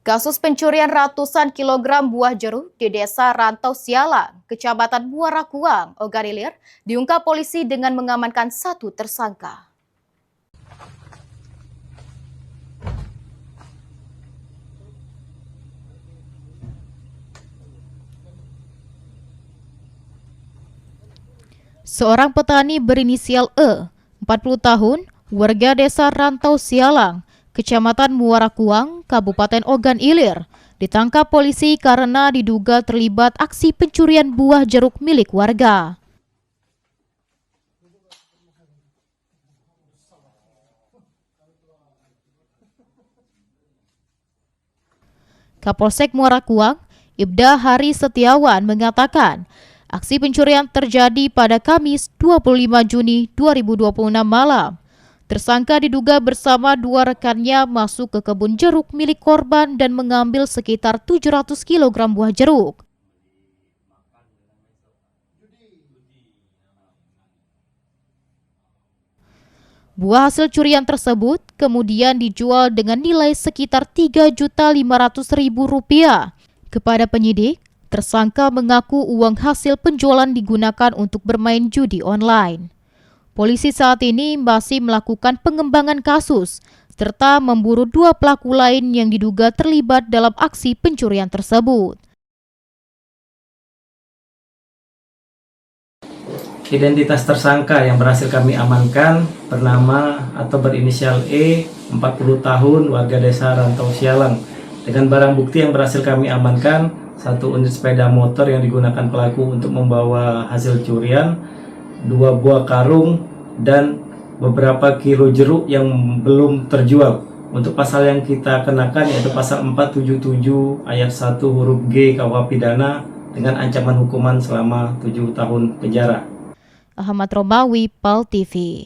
Kasus pencurian ratusan kilogram buah jeruk di Desa Rantau Sialang, Kecamatan Muara Kuang, Ogan Ilir, diungkap polisi dengan mengamankan satu tersangka. Seorang petani berinisial E, 40 tahun, warga Desa Rantau Sialang, Kecamatan Muara Kuang, Kabupaten Ogan Ilir, ditangkap polisi karena diduga terlibat aksi pencurian buah jeruk milik warga. Kapolsek Muara Kuang, Ibda Hari Setiawan mengatakan, aksi pencurian terjadi pada Kamis 25 Juni 2026 malam. Tersangka diduga bersama dua rekannya masuk ke kebun jeruk milik korban dan mengambil sekitar 700 kg buah jeruk. Buah hasil curian tersebut kemudian dijual dengan nilai sekitar Rp3.500.000. Kepada penyidik, tersangka mengaku uang hasil penjualan digunakan untuk bermain judi online. Polisi saat ini masih melakukan pengembangan kasus, serta memburu dua pelaku lain yang diduga terlibat dalam aksi pencurian tersebut. Identitas tersangka yang berhasil kami amankan bernama atau berinisial E, 40 tahun, warga Desa Rantau Sialang. Dengan barang bukti yang berhasil kami amankan, satu unit sepeda motor yang digunakan pelaku untuk membawa hasil curian, 2 buah karung, dan beberapa kilo jeruk yang belum terjual. Untuk pasal yang kita kenakan yaitu pasal 477 ayat 1 huruf G KUH Pidana dengan ancaman hukuman selama 7 tahun penjara. Ahmad Romawi, PAL TV.